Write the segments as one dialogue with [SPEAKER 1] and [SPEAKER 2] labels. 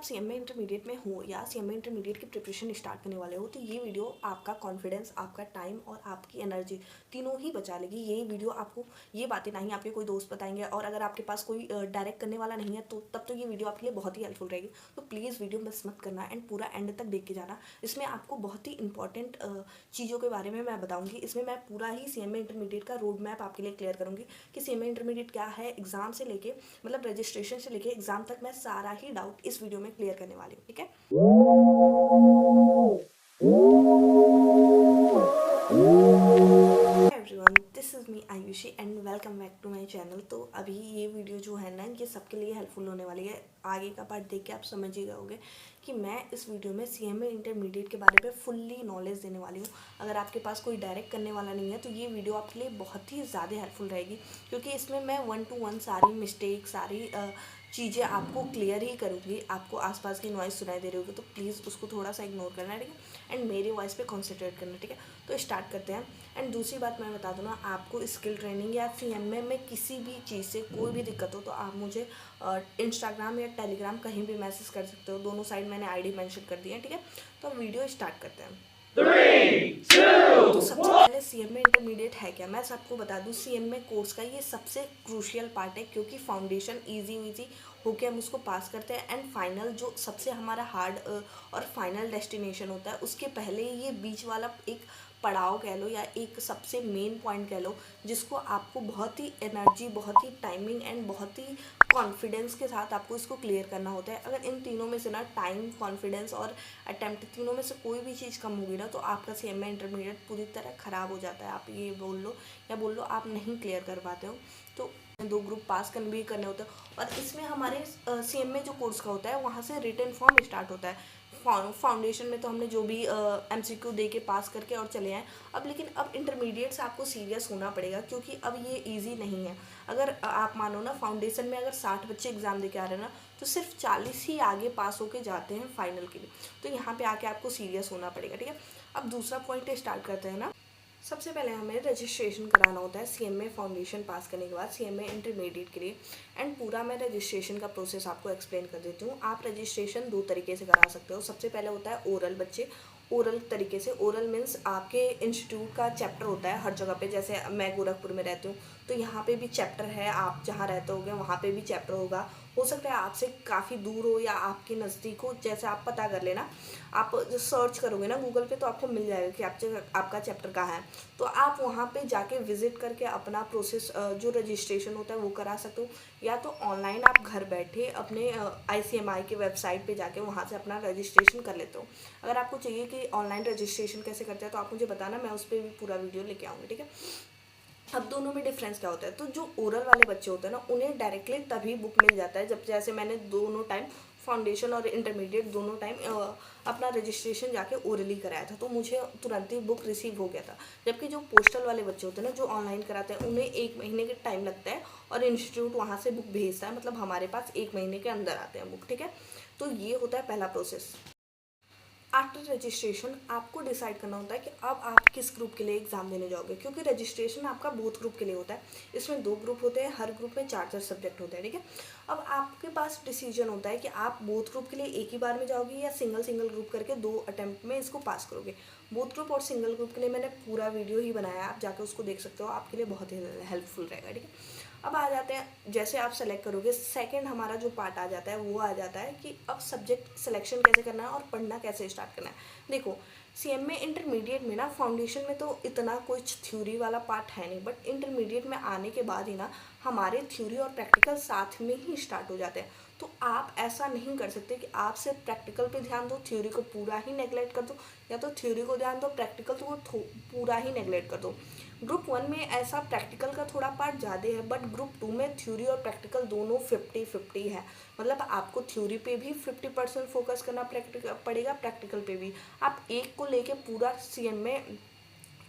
[SPEAKER 1] आप CMA intermediate में हो या सीएमए इंटरमीडिएट की प्रिपरेशन स्टार्ट करने वाले हो तो ये वीडियो आपका कॉन्फिडेंस, आपका टाइम और आपकी एनर्जी तीनों ही बचा लेगी। ये वीडियो आपको ये बातें नहीं आपके कोई दोस्त बताएंगे, और अगर आपके पास कोई डायरेक्ट करने वाला नहीं है तो तब तो ये वीडियो आपके लिए बहुत ही हेल्पफुल रहेगी। तो प्लीज़ वीडियो मिस मत करना एंड पूरा एंड तक देख के जाना। इसमें आपको बहुत ही इंपॉर्टेंट चीज़ों के बारे में मैं बताऊँगी। इसमें मैं पूरा ही सीएमए इंटरमीडिएट का रोड मैप आपके लिए क्लियर करूँगी कि सीएमए इंटरमीडिएट क्या है, एग्जाम से लेके मतलब रजिस्ट्रेशन से लेके एग्जाम तक मैं सारा ही डाउट इस वीडियो में क्लियर करने वाली हूँ। ठीक है। Everyone, this is me Ayushi and welcome back to my channel. तो अभी ये वीडियो जो है ना, ये सबके लिए हेल्पफुल होने वाली है। आगे का पार्ट देख के आप समझ ही गए कि मैं इस वीडियो में सीएमए इंटरमीडिएट के बारे में फुल्ली नॉलेज देने वाली हूँ। अगर आपके पास कोई डायरेक्ट करने वाला नहीं है तो ये वीडियो आपके लिए बहुत ही ज़्यादा हेल्पफुल रहेगी, क्योंकि इसमें मैं 1 to 1 सारी मिस्टेक, सारी चीज़ें आपको क्लियर ही करूँगी। आपको आसपास की नॉइज़ सुनाई दे रही होगी तो प्लीज़ उसको थोड़ा सा इग्नोर करना, ठीक है, एंड मेरी वॉइस पे कॉन्सेंट्रेट करना, ठीक है। तो स्टार्ट करते हैं। एंड दूसरी बात मैं बता दूँ ना, आपको स्किल ट्रेनिंग या सीएमए में किसी भी चीज़ से कोई भी दिक्कत हो तो आप मुझे इंस्टाग्राम या टेलीग्राम कहीं भी मैसेज कर सकते हो। दोनों साइड मैंने आईडी मेंशन कर दी है, ठीक है। तो वीडियो स्टार्ट करते हैं।
[SPEAKER 2] 3, 2,
[SPEAKER 1] तो सबसे पहले सीएमए इंटरमीडिएट है क्या, मैं सबको बता दूं। सीएमए कोर्स का ये सबसे क्रूशियल पार्ट है, क्योंकि फाउंडेशन इजी होके हम उसको पास करते हैं एंड फाइनल जो सबसे हमारा हार्ड और फाइनल डेस्टिनेशन होता है, उसके पहले ये बीच वाला एक पड़ाव कह लो या एक सबसे मेन पॉइंट कह लो, जिसको आपको बहुत ही एनर्जी, बहुत ही टाइमिंग एंड बहुत ही कॉन्फिडेंस के साथ आपको इसको क्लियर करना होता है। अगर इन तीनों में से ना टाइम, कॉन्फिडेंस और अटेम्प्ट तीनों में से कोई भी चीज़ कम होगी ना तो आपका सीएमए इंटरमीडिएट पूरी तरह ख़राब हो जाता है। आप ये बोल लो या बोल लो आप नहीं क्लियर कर पाते हो। तो 2 ग्रुप पास करने होते हैं। और इसमें हमारे सीएमए जो कोर्स का होता है वहाँ से रिटन फॉर्म स्टार्ट होता है। फाउंडेशन में तो हमने जो भी एमसीक्यू दे के पास करके और चले आए। अब लेकिन अब इंटरमीडिएट से आपको सीरियस होना पड़ेगा, क्योंकि अब ये इजी नहीं है। अगर आप मानो ना, फाउंडेशन में अगर 60 बच्चे एग्ज़ाम दे के आ रहे हैं ना, तो सिर्फ 40 ही आगे पास होके जाते हैं फाइनल के लिए। तो यहाँ पे आके आपको सीरियस होना पड़ेगा, ठीक है। अब दूसरा पॉइंट स्टार्ट करते हैं ना। सबसे पहले हमें रजिस्ट्रेशन कराना होता है सीएमए फाउंडेशन पास करने के बाद सीएमए इंटरमीडिएट के लिए। एंड पूरा मैं रजिस्ट्रेशन का प्रोसेस आपको एक्सप्लेन कर देती हूँ। आप रजिस्ट्रेशन 2 तरीके से करा सकते हो। सबसे पहले होता है ओरल। बच्चे ओरल तरीके से, ओरल मीन्स आपके इंस्टीट्यूट का चैप्टर होता है हर जगह पे। जैसे मैं गोरखपुर में रहती हूँ तो यहाँ पे भी चैप्टर है, आप जहाँ रहते होगे वहाँ पे भी चैप्टर होगा। हो सकता है आपसे काफ़ी दूर हो या आपके नज़दीक हो, जैसे आप पता कर लेना। आप जो सर्च करोगे ना गूगल पे तो आपको मिल जाएगा कि आपका चैप्टर कहाँ है। तो आप वहाँ पे जाके विजिट करके अपना प्रोसेस जो रजिस्ट्रेशन होता है वो करा सकते हो, या तो ऑनलाइन आप घर बैठे अपने आईसीएमआई के वेबसाइट पे जाके वहाँ से अपना रजिस्ट्रेशन कर लेते हो। अगर आपको चाहिए कि ऑनलाइन रजिस्ट्रेशन कैसे करते हैं तो आप मुझे बताना, मैं उस पर भी पूरा वीडियो लेके आऊँगी, ठीक है। अब दोनों में डिफरेंस क्या होता है, तो जो ओरल वाले बच्चे होते हैं ना, उन्हें डायरेक्टली तभी बुक मिल जाता है जब, जैसे मैंने दोनों टाइम फाउंडेशन और इंटरमीडिएट दोनों टाइम अपना रजिस्ट्रेशन जाके ओरली कराया था, तो मुझे तुरंत ही बुक रिसीव हो गया था। जबकि जो पोस्टल वाले बच्चे होते हैं ना, जो ऑनलाइन कराते हैं, उन्हें 1 महीने के टाइम लगता है और इंस्टीट्यूट वहाँ से बुक भेजता है, मतलब हमारे पास 1 महीने के अंदर आते हैं बुक, ठीक है। तो ये होता है पहला प्रोसेस। आफ्टर रजिस्ट्रेशन आपको डिसाइड करना होता है कि अब आप किस ग्रुप के लिए एग्ज़ाम देने जाओगे, क्योंकि रजिस्ट्रेशन आपका बोथ ग्रुप के लिए होता है। इसमें 2 ग्रुप होते हैं, हर ग्रुप में 4 सब्जेक्ट होते हैं, ठीक है। अब आपके पास डिसीजन होता है कि आप बोथ ग्रुप के लिए एक ही बार में जाओगे या सिंगल ग्रुप करके 2 अटेम्प्ट में इसको पास करोगे। बोथ ग्रुप और सिंगल ग्रुप के लिए मैंने पूरा वीडियो ही बनाया है, आप जाकर उसको देख सकते हो, आपके लिए बहुत ही हेल्पफुल रहेगा, ठीक है। अब आ जाते हैं, जैसे आप सेलेक्ट करोगे, सेकंड हमारा जो पार्ट आ जाता है वो आ जाता है कि अब सब्जेक्ट सिलेक्शन कैसे करना है और पढ़ना कैसे स्टार्ट करना है। देखो, सीएमए इंटरमीडिएट में ना, फाउंडेशन में तो इतना कुछ थ्योरी वाला पार्ट है नहीं, बट इंटरमीडिएट में आने के बाद ही ना हमारे थ्योरी और प्रैक्टिकल साथ में ही स्टार्ट हो जाते हैं। तो आप ऐसा नहीं कर सकते कि आप सिर्फ प्रैक्टिकल पे ध्यान दो, थ्योरी को पूरा ही नेगलेक्ट कर दो, या तो थ्योरी को ध्यान दो, प्रैक्टिकल को पूरा ही नेगलेक्ट कर दो। ग्रुप 1 में ऐसा प्रैक्टिकल का थोड़ा पार्ट ज़्यादा है, बट ग्रुप 2 में थ्योरी और प्रैक्टिकल दोनों 50-50 है। मतलब आपको थ्योरी पे भी 50% फोकस करना पड़ेगा, प्रैक्टिकल पे भी। आप एक को लेके पूरा सीएमए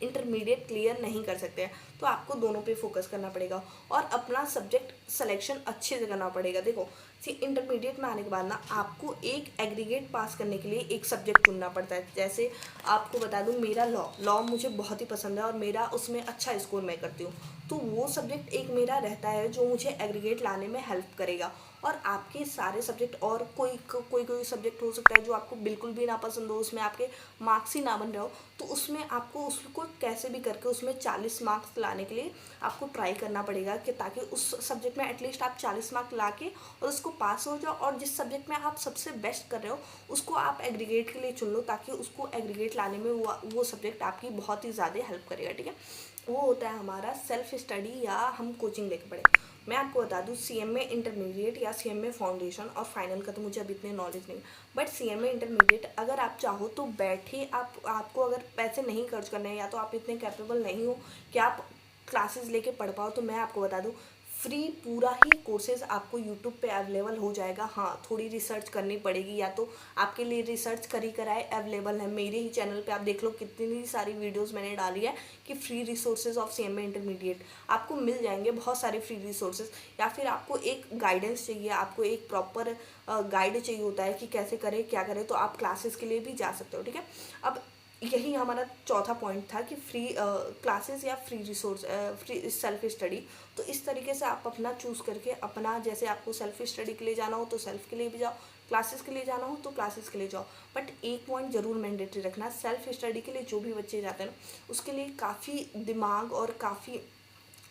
[SPEAKER 1] इंटरमीडिएट क्लियर नहीं कर सकते हैं, तो आपको दोनों पे फोकस करना पड़ेगा और अपना सब्जेक्ट सिलेक्शन अच्छे से करना पड़ेगा। देखो, इंटरमीडिएट में आने के बाद ना आपको एक एग्रीगेट पास करने के लिए एक सब्जेक्ट चुनना पड़ता है। जैसे आपको बता दूं, मेरा लॉ मुझे बहुत ही पसंद है और मेरा उसमें अच्छा स्कोर मैं करती हूँ, तो वो सब्जेक्ट एक मेरा रहता है जो मुझे एग्रीगेट लाने में हेल्प करेगा। और आपके सारे सब्जेक्ट और कोई सब्जेक्ट हो सकता है जो आपको बिल्कुल भी ना पसंद हो, उसमें आपके मार्क्स ही ना बन रहे हो, तो उसमें आपको उसको कैसे भी करके उसमें 40 मार्क्स लाने के लिए आपको ट्राई करना पड़ेगा, कि ताकि उस सब्जेक्ट में एटलीस्ट आप 40 मार्क ला के और उसको पास हो जाओ, और जिस सब्जेक्ट में आप सबसे बेस्ट कर रहे हो उसको आप एग्रीगेट के लिए चुन लो, ताकि उसको एग्रीगेट लाने में वो सब्जेक्ट आपकी बहुत ही ज़्यादा हेल्प करेगा। ठीक है, वो होता है हमारा सेल्फ स्टडी या हम कोचिंग लेके पढ़े। मैं आपको बता दूं, सीएमए इंटरमीडिएट या सीएमए फाउंडेशन और फाइनल का तो मुझे अभी इतने नॉलेज नहीं, बट सीएमए इंटरमीडिएट अगर आप चाहो तो बैठे, आपको अगर पैसे नहीं खर्च करने हैं या तो आप इतने कैपेबल नहीं हो कि आप क्लासेस लेके पढ़ पाओ, तो मैं आपको बता दूं फ्री पूरा ही कोर्सेज आपको यूट्यूब पे अवेलेबल हो जाएगा। हाँ, थोड़ी रिसर्च करनी पड़ेगी, या तो आपके लिए रिसर्च करी कराए अवेलेबल है मेरे ही चैनल पे, आप देख लो कितनी सारी वीडियोस मैंने डाली है कि free resources of CMA intermediate आपको मिल जाएंगे, बहुत सारे फ्री रिसोर्सेज। या फिर आपको एक गाइडेंस चाहिए, आपको एक प्रॉपर गाइड चाहिए होता है कि कैसे करें क्या करें, तो आप क्लासेस के लिए भी जा सकते हो। ठीक है, अब यही हमारा चौथा पॉइंट था कि फ्री क्लासेस या free resource, free self study. तो इस तरीके से आप अपना चूज़ करके अपना, जैसे आपको सेल्फ स्टडी के लिए जाना हो तो सेल्फ के लिए भी जाओ, क्लासेस के लिए जाना हो तो क्लासेस के लिए जाओ। बट एक पॉइंट ज़रूर मैंडेटरी रखना, सेल्फ स्टडी के लिए जो भी बच्चे जाते हैं ना, उसके लिए काफ़ी दिमाग और काफ़ी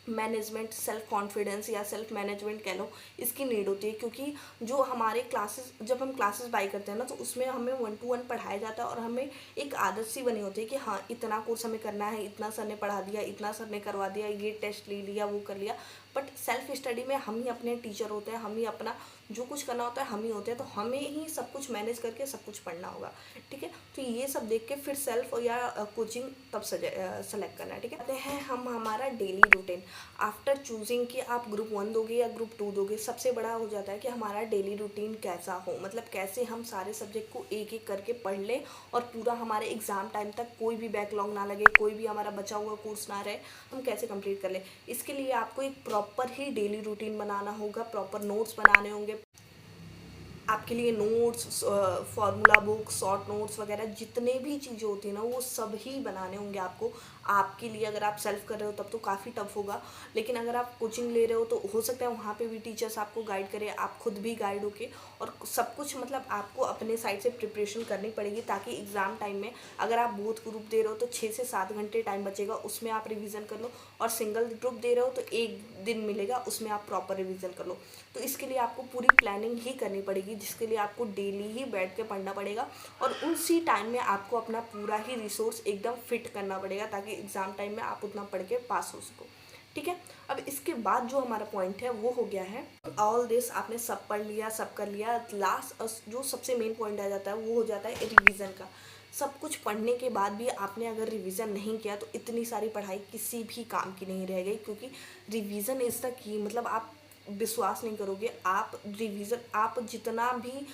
[SPEAKER 1] मैनेजमेंट, सेल्फ कॉन्फिडेंस या सेल्फ मैनेजमेंट कह लो, इसकी नीड होती है। क्योंकि जो हमारे क्लासेस, जब हम क्लासेस बाई करते हैं ना, तो उसमें हमें 1-to-1 पढ़ाया जाता है और हमें एक आदत सी बनी होती है कि हाँ इतना कोर्स हमें करना है, इतना सर ने पढ़ा दिया, इतना सर ने करवा दिया, ये टेस्ट ले लिया, वो कर लिया। बट सेल्फ स्टडी में हम ही अपने टीचर होते हैं, हम ही अपना जो कुछ करना होता है हम ही होते हैं, तो हमें ही सब कुछ मैनेज करके सब कुछ पढ़ना होगा। ठीक है, तो ये सब देख के फिर सेल्फ या कोचिंग तब सेलेक्ट करना है। ठीक है, आते हैं हम हमारा डेली रूटीन। आफ्टर चूजिंग कि आप ग्रुप 1 दोगे या ग्रुप 2 दोगे, सबसे बड़ा हो जाता है कि हमारा डेली रूटीन कैसा हो, मतलब कैसे हम सारे सब्जेक्ट को एक एक करके पढ़ लें और पूरा हमारे एग्ज़ाम टाइम तक कोई भी बैकलॉग ना लगे, कोई भी हमारा बचा हुआ कोर्स ना रहे, हम कैसे कंप्लीट कर लें। इसके लिए आपको एक प्रॉपर ही डेली रूटीन बनाना होगा, प्रॉपर नोट्स बनाने होंगे आपके लिए, notes, formula book, short notes वगैरह जितने भी चीज़ें होती हैं ना, वो सब ही बनाने होंगे आपको। आपके लिए अगर आप सेल्फ कर रहे हो तब तो काफ़ी टफ होगा, लेकिन अगर आप कोचिंग ले रहे हो तो हो सकता है वहाँ पे भी टीचर्स आपको गाइड करें, आप खुद भी गाइड होके, और सब कुछ मतलब आपको अपने साइड से प्रिपरेशन करनी पड़ेगी, ताकि एग्ज़ाम टाइम में अगर आप बोथ ग्रुप दे रहे हो तो 6 से 7 घंटे टाइम बचेगा, उसमें आप रिवीजन कर लो, और सिंगल ग्रुप दे रहे हो तो 1 दिन मिलेगा, उसमें आप प्रॉपर रिवीजन कर लो। तो इसके लिए आपको पूरी प्लानिंग ही करनी पड़ेगी, जिसके लिए आपको डेली ही बैठ के पढ़ना पड़ेगा, और उसी टाइम में आपको अपना पूरा ही रिसोर्स एकदम फिट करना पड़ेगा, ताकि एग्ज़ाम टाइम में आप उतना पढ़ के पास हो सको। ठीक है, अब इसके बाद जो हमारा पॉइंट है वो हो गया है ऑल दिस, आपने सब पढ़ लिया, सब कर लिया, लास्ट जो सबसे मेन पॉइंट आ जाता है वो हो जाता है रिवीजन का। सब कुछ पढ़ने के बाद भी आपने अगर रिवीजन नहीं किया तो इतनी सारी पढ़ाई किसी भी काम की नहीं रह गई, क्योंकि रिवीजन इज़ द की, मतलब आप विश्वास नहीं करोगे, आप रिवीजन, आप जितना भी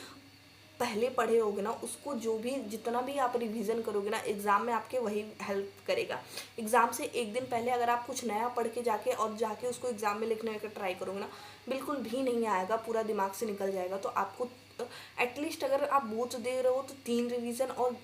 [SPEAKER 1] पहले पढ़े होगे ना, उसको जो भी जितना भी आप रिवीजन करोगे ना, एग्ज़ाम में आपके वही हेल्प करेगा। एग्ज़ाम से एक दिन पहले अगर आप कुछ नया पढ़ के जाके उसको एग्ज़ाम में लिखने का ट्राई करोगे ना, बिल्कुल भी नहीं आएगा, पूरा दिमाग से निकल जाएगा। तो आपको एटलीस्ट अगर आप बोथ दे रहे हो तो 3 रिवीजन, और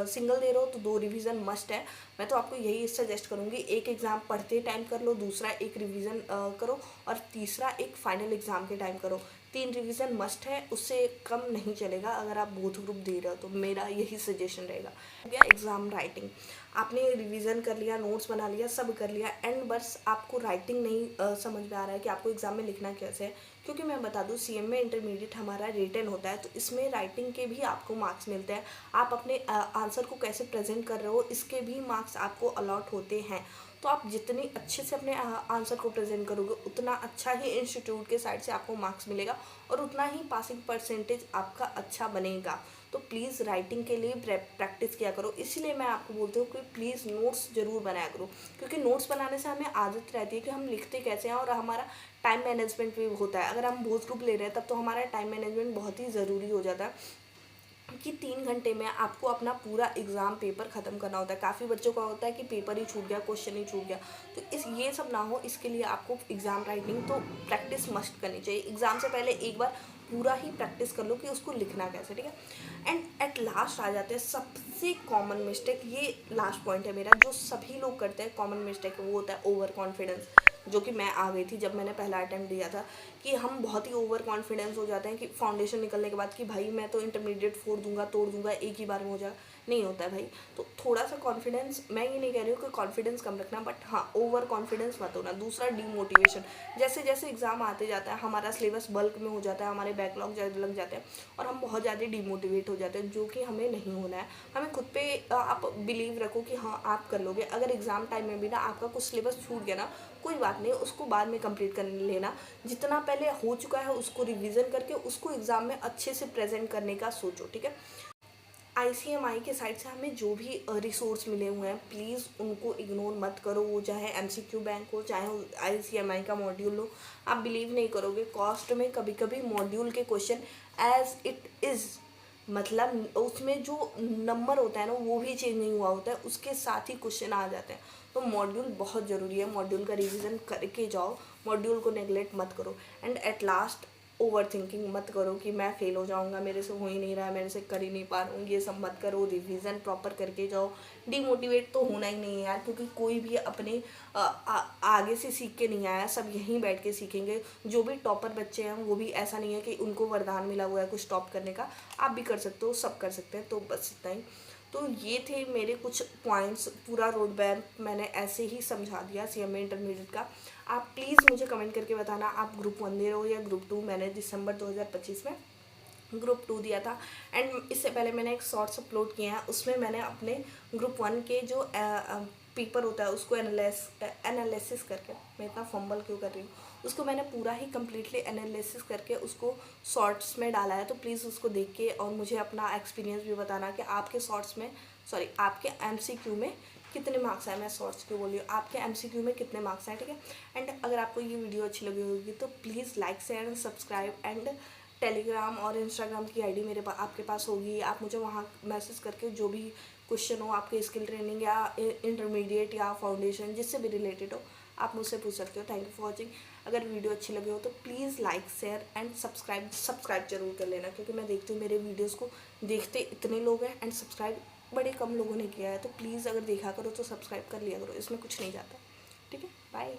[SPEAKER 1] सिंगल दे रहे हो तो 2 रिवीजन मस्ट है। मैं तो आपको यही सजेस्ट करूँगी, एक एग्ज़ाम पढ़ते टाइम कर लो, दूसरा एक रिवीजन करो, और तीसरा एक फाइनल एग्ज़ाम के टाइम करो। 3 रिवीजन मस्ट है, उससे कम नहीं चलेगा अगर आप बोथ ग्रुप दे रहे हो, तो मेरा यही सजेशन रहेगा। हो गया एग्ज़ाम राइटिंग, आपने रिवीजन कर लिया, नोट्स बना लिया, सब कर लिया, एंड बस आपको राइटिंग नहीं समझ में आ रहा है कि आपको एग्ज़ाम में लिखना कैसे है। क्योंकि मैं बता दूं, सीएमए इंटरमीडिएट हमारा रिटन होता है, तो इसमें राइटिंग के भी आपको मार्क्स मिलते हैं। आप अपने आंसर को कैसे प्रेजेंट कर रहे हो, इसके भी मार्क्स आपको अलॉट होते हैं। तो आप जितनी अच्छे से अपने आंसर को प्रेजेंट करोगे, उतना अच्छा ही इंस्टीट्यूट के साइड से आपको मार्क्स मिलेगा, और उतना ही पासिंग परसेंटेज आपका अच्छा बनेगा। तो प्लीज़ राइटिंग के लिए प्रैक्टिस किया करो। इसीलिए मैं आपको बोलती हूँ कि प्लीज़ नोट्स ज़रूर बनाया करो, क्योंकि नोट्स बनाने से हमें आदत रहती है कि हम लिखते कैसे हैं, और हमारा टाइम मैनेजमेंट भी होता है। अगर हम बोथ ग्रुप ले रहे हैं तब तो हमारा टाइम मैनेजमेंट बहुत ही ज़रूरी हो जाता है, कि 3 घंटे में आपको अपना पूरा एग्ज़ाम पेपर ख़त्म करना होता है। काफ़ी बच्चों का होता है कि पेपर ही छूट गया, क्वेश्चन ही छूट गया, तो ये सब ना हो, इसके लिए आपको एग्ज़ाम राइटिंग तो प्रैक्टिस मस्ट करनी चाहिए। एग्ज़ाम से पहले एक बार पूरा ही प्रैक्टिस कर लो कि उसको लिखना कैसे। ठीक है, एंड एट लास्ट आ जाते हैं सबसे कॉमन मिस्टेक, ये लास्ट पॉइंट है मेरा, जो सभी लोग करते हैं, कॉमन मिस्टेक, वो होता है ओवर कॉन्फिडेंस। जो कि मैं आ गई थी जब मैंने पहला अटेम्प्ट दिया था, कि हम बहुत ही ओवर कॉन्फिडेंस हो जाते हैं कि फाउंडेशन निकलने के बाद कि भाई मैं तो इंटरमीडिएट फोड़ दूंगा, तोड़ दूंगा, एक ही बार में हो जाएगा। नहीं होता है भाई। तो थोड़ा सा कॉन्फिडेंस, मैं ये नहीं कह रही हूँ कि कॉन्फिडेंस कम रखना, बट हाँ ओवर कॉन्फिडेंस मत होना। दूसरा, डीमोटिवेशन। जैसे जैसे एग्ज़ाम आते जाता है हमारा सिलेबस बल्क में हो जाता है, हमारे बैकलॉग लग जाते हैं और हम बहुत ज़्यादा डीमोटिवेट हो जाते हैं, जो कि हमें नहीं होना है। हमें खुद पे आप बिलीव रखो कि हाँ आप कर लोगे। अगर एग्ज़ाम टाइम में भी ना आपका कुछ सिलेबस छूट गया ना, कोई बात नहीं, उसको बाद में कंप्लीट कर लेना। जितना पहले हो चुका है उसको रिवीजन करके उसको एग्ज़ाम में अच्छे से प्रेजेंट करने का सोचो, ठीक है। आईसीएमआई के साइड से हमें जो भी रिसोर्स मिले हुए हैं प्लीज़ उनको इग्नोर मत करो, वो चाहे एमसीक्यू बैंक हो चाहे आईसीएमआई का मॉड्यूल हो। आप बिलीव नहीं करोगे, कॉस्ट में कभी कभी मॉड्यूल के क्वेश्चन एज इट इज़, मतलब उसमें जो नंबर होता है ना वो भी चेंज नहीं हुआ होता है, उसके साथ ही क्वेश्चन आ जाते हैं। तो मॉड्यूल बहुत ज़रूरी है, मॉड्यूल का रिवीजन करके जाओ, मॉड्यूल को नेगलेक्ट मत करो। And at last, over thinking मत करो कि मैं फेल हो जाऊंगा, मेरे से हो ही नहीं रहा है, मेरे से कर ही नहीं पा रहा हूँ, ये सब मत करो। रिवीजन प्रॉपर करके जाओ। डिमोटिवेट तो होना ही नहीं है यार, क्योंकि कोई भी अपने आगे से सीख के नहीं आया, सब यहीं बैठ के सीखेंगे। जो भी टॉपर बच्चे हैं वो भी ऐसा नहीं है कि उनको वरदान मिला हुआ है कुछ टॉप करने का, आप भी कर सकते हो, सब कर सकते हैं। तो बस इतना ही। तो ये थे मेरे कुछ पॉइंट्स, पूरा रोड मैप मैंने ऐसे ही समझा दिया सीएमए इंटरमीडिएट का। आप प्लीज़ मुझे कमेंट करके बताना आप ग्रुप 1 दे रहे हो या ग्रुप 2। मैंने दिसंबर 2025 में ग्रुप 2 दिया था। एंड इससे पहले मैंने एक शॉर्ट्स अपलोड किए हैं, उसमें मैंने अपने ग्रुप 1 के जो पेपर होता है उसको एनालिसिस करके, मैं इतना फंबल क्यों कर रही हूँ, उसको मैंने पूरा ही कम्प्लीटली एनालिसिस करके उसको शॉर्ट्स में डाला है। तो प्लीज़ उसको देख के और मुझे अपना एक्सपीरियंस भी बताना कि आपके शॉर्ट्स में, सॉरी आपके एमसीक्यू में कितने मार्क्स आए। मैं शॉर्ट्स क्यों बोल रही हूँ, आपके एमसीक्यू में कितने मार्क्स आए, ठीक है। एंड अगर आपको ये वीडियो अच्छी लगी होगी तो please like share and subscribe. And Telegram और इंस्टाग्राम की आईडी मेरे आपके पास होगी, आप मुझे वहाँ मैसेज करके जो भी क्वेश्चन हो आपके स्किल ट्रेनिंग या इंटरमीडिएट या फाउंडेशन जिससे भी रिलेटेड हो, आप मुझसे पूछ सकते हो। Thank you for watching. अगर वीडियो अच्छी लगी हो तो please like share and subscribe जरूर कर लेना, क्योंकि मैं देखती हूँ मेरे वीडियोज़ को देखते इतने लोग हैं एंड सब्सक्राइब बड़े कम लोगों ने किया है। तो प्लीज़ अगर देखा करो तो सब्सक्राइब कर लिया करो, इसमें कुछ नहीं जाता, ठीक है। बाय।